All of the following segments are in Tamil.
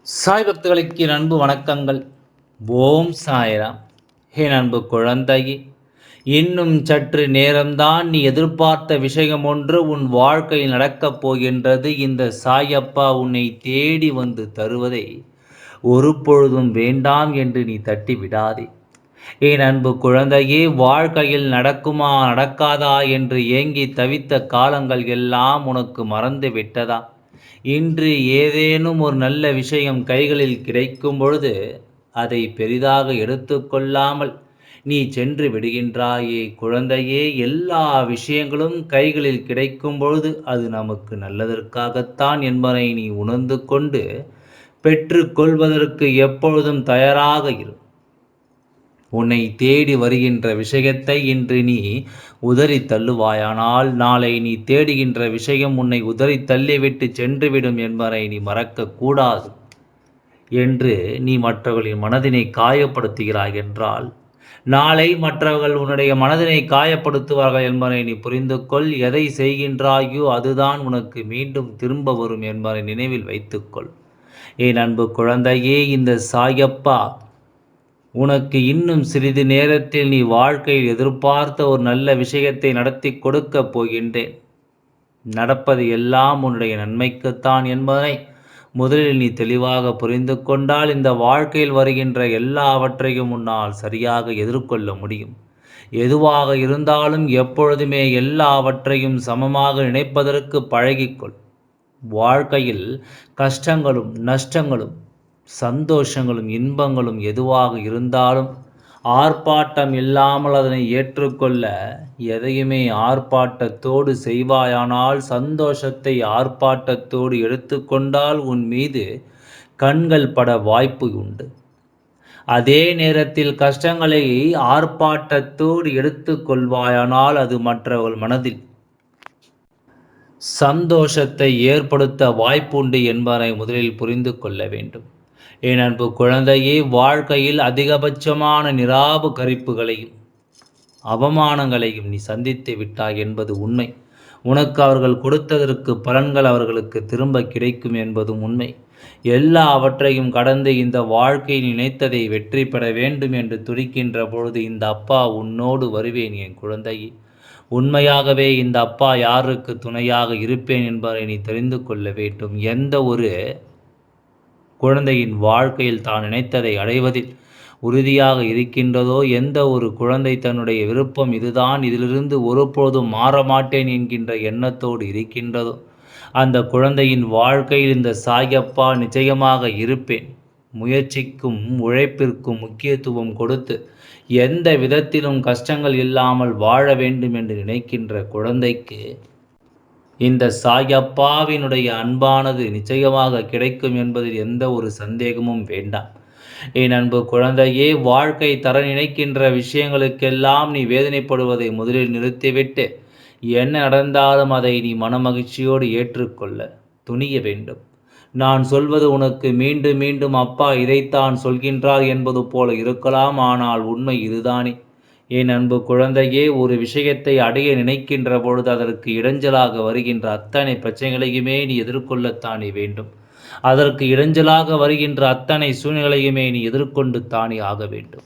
சாய் பக்தர்களுக்கு என் அன்பு வணக்கங்கள். ஓம் சாய்ராம். என் அன்பு குழந்தையே, இன்னும் சற்று நேரம்தான் நீ எதிர்பார்த்த விஷயம் ஒன்று உன் வாழ்க்கையில் நடக்கப் போகின்றது. இந்த சாயப்பா உன்னை தேடி வந்து தருவதை ஒரு பொழுதும் வேண்டாம் என்று நீ தட்டி விடாதே. என் அன்பு குழந்தையே, வாழ்க்கையில் நடக்குமா நடக்காதா என்று ஏங்கி தவித்த காலங்கள் எல்லாம் உனக்கு மறந்து விட்டதா? இன்று ஏதேனும் ஒரு நல்ல விஷயம் கைகளில் கிடைக்கும் பொழுது அதை பெரிதாக எடுத்துக்கொள்ளாமல் நீ சென்று விடுகின்றாயே குழந்தையே. எல்லா விஷயங்களும் கைகளில் கிடைக்கும் பொழுது அது நமக்கு நல்லதற்காகத்தான் என்பதை நீ உணர்ந்து கொண்டு பெற்றுக்கொள்வதற்கு எப்பொழுதும் தயாராக இரு. உன்னை தேடி வருகின்ற விஷயத்தை இன்று நீ உதறி தள்ளுவாயானால் நாளை நீ தேடுகின்ற விஷயம் உன்னை உதறி தள்ளிவிட்டு சென்றுவிடும் என்பதை நீ மறக்கக்கூடாது. என்று நீ மற்றவர்களின் மனதினை காயப்படுத்துகிறாய் என்றால் நாளை மற்றவர்கள் உன்னுடைய மனதினை காயப்படுத்துவார்கள் என்பதை நீ புரிந்து கொள். எதை செய்கின்றாயோ அதுதான் உனக்கு மீண்டும் திரும்ப வரும் என்பதை நினைவில் வைத்துக்கொள். என் அன்பு குழந்தையே, இந்த சாயப்பா உனக்கு இன்னும் சிறிது நேரத்தில் நீ வாழ்க்கையில் எதிர்பார்த்த ஒரு நல்ல விஷயத்தை நடத்தி கொடுக்கப் போகின்றேன். நடப்பது எல்லாம் உன்னுடைய நன்மைக்குத்தான் என்பதை முதலில் நீ தெளிவாக புரிந்து கொண்டால் இந்த வாழ்க்கையில் வருகின்ற எல்லாவற்றையும் உன்னால் சரியாக எதிர்கொள்ள முடியும். எதுவாக இருந்தாலும் எப்பொழுதுமே எல்லாவற்றையும் சமமாக நினைப்பதற்கு பழகிக்கொள். வாழ்க்கையில் கஷ்டங்களும் நஷ்டங்களும் சந்தோஷங்களும் இன்பங்களும் எதுவாக இருந்தாலும் ஆர்ப்பாட்டம் இல்லாமல் அதனை ஏற்றுக்கொள்ள எதையுமே ஆர்ப்பாட்டத்தோடு செய்வாயானால் சந்தோஷத்தை ஆர்ப்பாட்டத்தோடு எடுத்துக்கொண்டால் உன் மீது கண்கள் பட வாய்ப்பு உண்டு. அதே நேரத்தில் கஷ்டங்களை ஆர்ப்பாட்டத்தோடு எடுத்துக்கொள்வாயானால் அது மற்றவர்கள் மனதில் சந்தோஷத்தை ஏற்படுத்த வாய்ப்புண்டு என்பதை முதலில் புரிந்து கொள்ள வேண்டும். என் அன்பு குழந்தையே, வாழ்க்கையில் அதிகபட்சமான நிராகரிப்புகளையும் அவமானங்களையும் நீ சந்தித்து விட்டாய் என்பது உண்மை. உனக்கு அவர்கள் கொடுத்ததற்கு பலன்கள் அவர்களுக்கு திரும்ப கிடைக்கும் என்பதும் உண்மை. எல்லாவற்றையும் கடந்து இந்த வாழ்க்கை நினைத்ததை வெற்றி பெற வேண்டும் என்று துடிக்கின்ற பொழுது இந்த அப்பா உன்னோடு வருவேன் என் குழந்தையே. உண்மையாகவே இந்த அப்பா யாருக்கு துணையாக இருப்பேன் என்பதை நீ தெரிந்து கொள்ள வேண்டும். எந்த ஒரு குழந்தையின் வாழ்க்கையில் தான் நினைத்ததை அடைவதில் உறுதியாக இருக்கின்றதோ, எந்த ஒரு குழந்தை தன்னுடைய விருப்பம் இதுதான், இதிலிருந்து ஒருபோதும் மாறமாட்டேன் என்கின்ற எண்ணத்தோடு இருக்கின்றதோ, அந்த குழந்தையின் வாழ்க்கையில் இந்த சாயப்பா நிச்சயமாக இருப்பேன். முயற்சிக்கும் உழைப்பிற்கும் முக்கியத்துவம் கொடுத்து எந்த விதத்திலும் கஷ்டங்கள் இல்லாமல் வாழ வேண்டும் என்று நினைக்கின்ற குழந்தைக்கு இந்த சாயப்பாவினுடைய அன்பானது நிச்சயமாக கிடைக்கும் என்பதில் எந்த ஒரு சந்தேகமும் வேண்டாம். என் அன்பு குழந்தையே, வாழ்க்கை தர நினைக்கின்ற விஷயங்களுக்கெல்லாம் நீ வேதனைப்படுவதை முதலில் நிறுத்திவிட்டு என்ன நடந்தாலும் அதை நீ மனமகிழ்ச்சியோடு ஏற்றுக்கொள்ள துணிய வேண்டும். நான் சொல்வது உனக்கு மீண்டும் மீண்டும் அப்பா இதைத்தான் சொல்கின்றார் என்பது போல இருக்கலாம், ஆனால் உண்மை இதுதானே. என் அன்பு குழந்தையே, ஒரு விஷயத்தை அடைய நினைக்கின்ற பொழுது அதற்கு இடைஞ்சலாக வருகின்ற அத்தனை பிரச்சனைகளையுமே நீ எதிர்கொள்ளத்தானே வேண்டும். அதற்கு இடைஞ்சலாக வருகின்ற அத்தனை சூழ்நிலையுமே நீ எதிர்கொண்டு தானே ஆக வேண்டும்.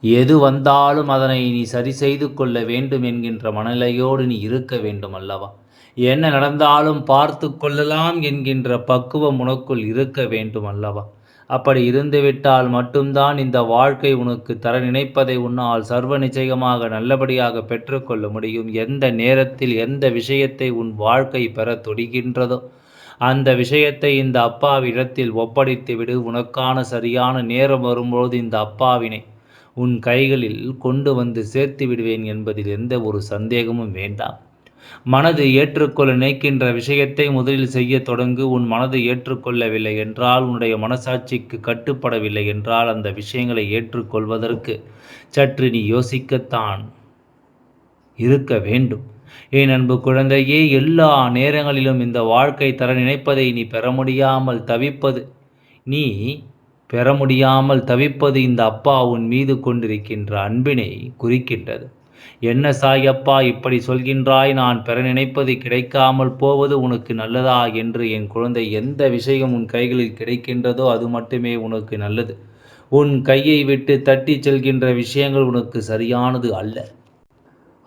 எது வந்தாலும் அதனை நீ சரி செய்து கொள்ள வேண்டும் என்கின்ற மனநிலையோடு நீ இருக்க வேண்டும் அல்லவா? என்ன நடந்தாலும் பார்த்து கொள்ளலாம் என்கின்ற பக்குவம் உனக்குள் இருக்க வேண்டும் அல்லவா? அப்படி இருந்துவிட்டால் மட்டும்தான் இந்த வாழ்க்கை உனக்கு தர நினைப்பதை உன்னால் சர்வ நிச்சயமாக நல்லபடியாக பெற்றுக்கொள்ள முடியும். எந்த நேரத்தில் எந்த விஷயத்தை உன் வாழ்க்கை பெற தொடுகின்றதோ அந்த விஷயத்தை இந்த அப்பாவிடத்தில் ஒப்படைத்து விடு. உனக்கான சரியான நேரம் வரும்போது இந்த அப்பாவினை உன் கைகளில் கொண்டு வந்து சேர்த்து விடுவேன் என்பதில் எந்த ஒரு சந்தேகமும் வேண்டாம். மனது ஏற்றுக்கொள்ள நினைக்கின்ற விஷயத்தை முதலில் செய்ய தொடங்கு. உன் மனது ஏற்றுக்கொள்ளவில்லை என்றால், உன்னுடைய மனசாட்சிக்கு கட்டுப்படவில்லை என்றால் அந்த விஷயங்களை ஏற்றுக்கொள்வதற்கு சற்று நீ யோசிக்கத்தான் இருக்க வேண்டும். என் அன்பு குழந்தையே, எல்லா நேரங்களிலும் இந்த வாழ்க்கை தர நினைப்பதை நீ பெற முடியாமல் தவிப்பது இந்த அப்பா உன் மீது கொண்டிருக்கின்ற அன்பினை குறிக்கின்றது. என்ன சாயப்பா இப்படி சொல்கின்றாய்? நான் பெற நினைப்பது கிடைக்காமல் போவது உனக்கு நல்லதா என்று என் குழந்தை, எந்த விஷயம் உன் கைகளில் கிடைக்கின்றதோ அது மட்டுமே உனக்கு நல்லது. உன் கையை விட்டு தட்டிச் செல்கின்ற விஷயங்கள் உனக்கு சரியானது அல்ல.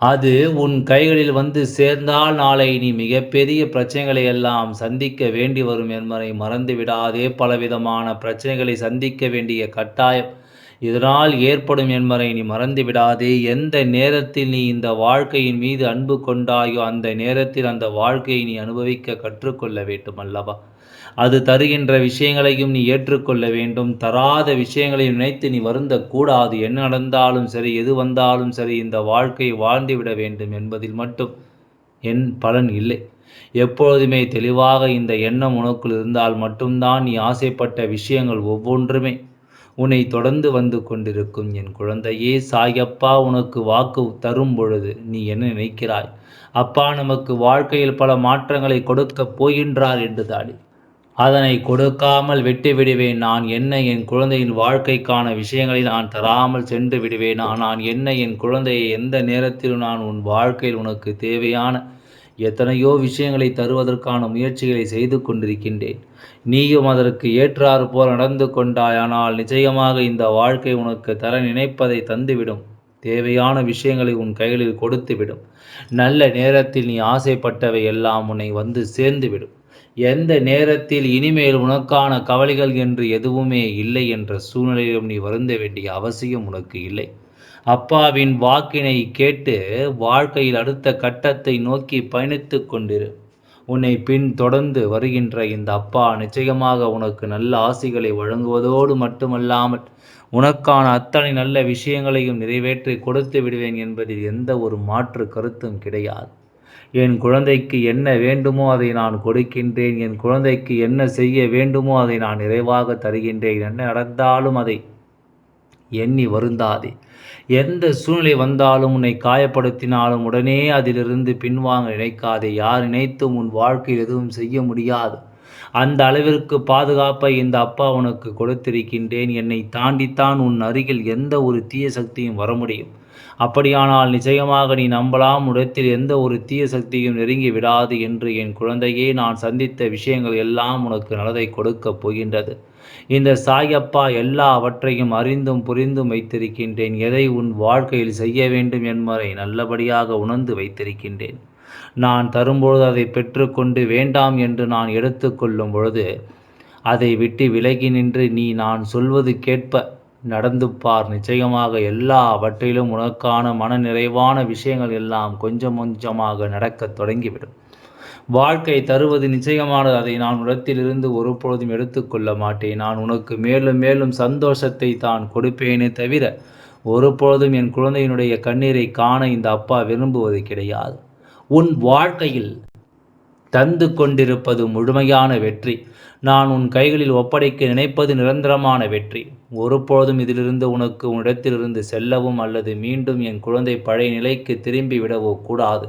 அது உன் கைகளில் வந்து சேர்ந்தால் நாளை நீ மிகப்பெரிய பிரச்சனைகளை எல்லாம் சந்திக்க வேண்டி வரும் என்பதை மறந்து விடாதே. பலவிதமான பிரச்சனைகளை சந்திக்க வேண்டிய கட்டாயம் இதனால் ஏற்படும் என்பதை நீ மறந்து விடாதே. எந்த நேரத்தில் நீ இந்த வாழ்க்கையின் மீது அன்பு கொண்டாயோ அந்த நேரத்தில் அந்த வாழ்க்கையை நீ அனுபவிக்க கற்றுக்கொள்ள வேண்டும் அல்லவா? அது தருகின்ற விஷயங்களையும் நீ ஏற்றுக்கொள்ள வேண்டும். தராத விஷயங்களையும் நினைத்து நீ வருந்தக்கூடாது. என்ன நடந்தாலும் சரி, எது வந்தாலும் சரி, இந்த வாழ்க்கையை வாழ்ந்துவிட வேண்டும் என்பதில் மட்டும் என் பலன் இல்லை. எப்பொழுதுமே தெளிவாக இந்த எண்ணம் உனக்குள் இருந்தால் மட்டும்தான் நீ ஆசைப்பட்ட விஷயங்கள் ஒவ்வொன்றுமே உன்னை தொடர்ந்து வந்து கொண்டிருக்கும். என் குழந்தையே, சாயப்பா உனக்கு வாக்கு தரும் பொழுது நீ என்ன நினைக்கிறாய்? அப்பா நமக்கு வாழ்க்கையில் பல மாற்றங்களை கொடுக்கப் போகின்றார் என்று தானே அதனை கொடுக்காமல் விட்டு விடுவேன். நான் என்ன என் குழந்தையின் வாழ்க்கைக்கான விஷயங்களை நான் தராமல் சென்று விடுவேனா? நான் என்ன என் குழந்தையை எந்த நேரத்திலும் நான் உன் வாழ்க்கையில் உனக்கு தேவையான எத்தனையோ விஷயங்களை தருவதற்கான முயற்சிகளை செய்து கொண்டிருக்கின்றேன். நீயும் அதற்கு ஏற்றாறு போல் நடந்து கொண்டாய். ஆனால் நிச்சயமாக இந்த வாழ்க்கை உனக்கு தர நினைப்பதை தந்துவிடும். தேவையான விஷயங்களை உன் கைகளில் கொடுத்துவிடும். நல்ல நேரத்தில் நீ ஆசைப்பட்டவை எல்லாம் உன்னை வந்து சேர்ந்துவிடும். எந்த நேரத்தில் இனிமேல் உனக்கான கவலைகள் என்று எதுவுமே இல்லை என்ற சூழ்நிலையிலும் நீ வருந்த வேண்டிய அவசியம் உனக்கு இல்லை. அப்பாவின் வாக்கினை கேட்டு வாழ்க்கையில் அடுத்த கட்டத்தை நோக்கி பயணித்து கொண்டிரு. உன்னை பின் தொடர்ந்து வருகின்ற இந்த அப்பா நிச்சயமாக உனக்கு நல்ல ஆசிகளை வழங்குவதோடு மட்டுமல்லாமல் உனக்கான அத்தனை நல்ல விஷயங்களையும் நிறைவேற்றி கொடுத்து விடுவேன் என்பதில் எந்த ஒரு மாற்று கருத்தும் கிடையாது. என் குழந்தைக்கு என்ன வேண்டுமோ அதை நான் கொடுக்கின்றேன். என் குழந்தைக்கு என்ன செய்ய வேண்டுமோ அதை நான் நிறைவாக தருகின்றேன். என்ன நடந்தாலும் அதை எண்ணி வருந்தாதே. எந்த சூழ்நிலை வந்தாலும் உன்னை காயப்படுத்தினாலும் உடனே அதிலிருந்து பின்வாங்க நினைக்காதே. யார் நினைத்தும் உன் வாழ்க்கையில் எதுவும் செய்ய முடியாது. அந்த அளவிற்கு பாதுகாப்பை இந்த அப்பா உனக்கு கொடுத்திருக்கின்றேன். என்னை தாண்டித்தான் உன் அருகில் எந்த ஒரு தீய சக்தியும் வர முடியும். அப்படியானால் நிச்சயமாக நீ நம்பலாம், இடத்தில் எந்த ஒரு தீய சக்தியும் நெருங்கி விடாது என்று என் குழந்தையே. நான் சந்தித்த விஷயங்கள் எல்லாம் உனக்கு நல்லதை கொடுக்கப் போகின்றது. இந்த சாயப்பா எல்லாவற்றையும் அறிந்தும் புரிந்தும் வைத்திருக்கின்றேன். எதை உன் வாழ்க்கையில் செய்ய வேண்டும் என்பதை நல்லபடியாக உணர்ந்து வைத்திருக்கின்றேன். நான் தரும்பொழுது அதை பெற்றுக்கொண்டு வேண்டாம் என்று நான் எடுத்துக்கொள்ளும் பொழுது அதை விட்டு விலகி நின்று நீ நான் சொல்வது கேட்ப நடந்து பார். நிச்சயமாக எல்லாவற்றிலும் உனக்கான மன நிறைவான விஷயங்கள் எல்லாம் கொஞ்சம் கொஞ்சமாக நடக்கத் தொடங்கிவிடும். வாழ்க்கை தருவது நிச்சயமானது. அதை நான் உடத்திலிருந்து ஒருபொழுதும் எடுத்துக்கொள்ள மாட்டேன். நான் உனக்கு மேலும் மேலும் சந்தோஷத்தை தான் கொடுப்பேனே தவிர ஒருபொழுதும் என் குழந்தையினுடைய கண்ணீரை காண இந்த அப்பா விரும்புவது கிடையாது. உன் வாழ்க்கையில் தந்து கொண்டிருப்பது முழுமையான வெற்றி. நான் உன் கைகளில் ஒப்படைக்க நினைப்பது நிரந்தரமான வெற்றி. ஒருபொழுதும் இதிலிருந்து உனக்கு உன்னிடத்திலிருந்து செல்லவும் அல்லது மீண்டும் என் குழந்தை பழைய நிலைக்கு திரும்பி விடவோ கூடாது.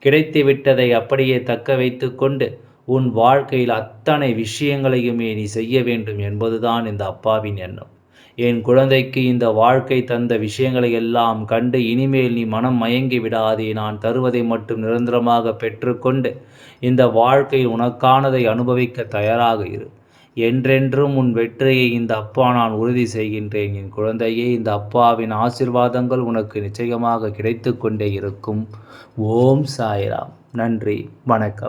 கிடைத்துவிட்டதை அப்படியே தக்க வைத்து கொண்டு உன் வாழ்க்கையில் அத்தனை விஷயங்களையுமே நீ செய்ய வேண்டும் என்பதுதான் இந்த அப்பாவின் எண்ணம். என் குழந்தைக்கு இந்த வாழ்க்கை தந்த விஷயங்களை எல்லாம் கண்டு இனிமேல் நீ மனம் மயங்கி விடாதே. நான் தருவதை மட்டும் நிரந்தரமாக பெற்றுக்கொண்டு இந்த வாழ்க்கை உனக்கானதை அனுபவிக்க தயாராக இரு. என்றென்றும் உன் வெற்றியை இந்த அப்பா நான் உறுதி செய்கின்றேன். என் குழந்தையே, இந்த அப்பாவின் ஆசீர்வாதங்கள் உனக்கு நிச்சயமாக கிடைத்து கொண்டே இருக்கும். ஓம் சாய்ராம். நன்றி, வணக்கம்.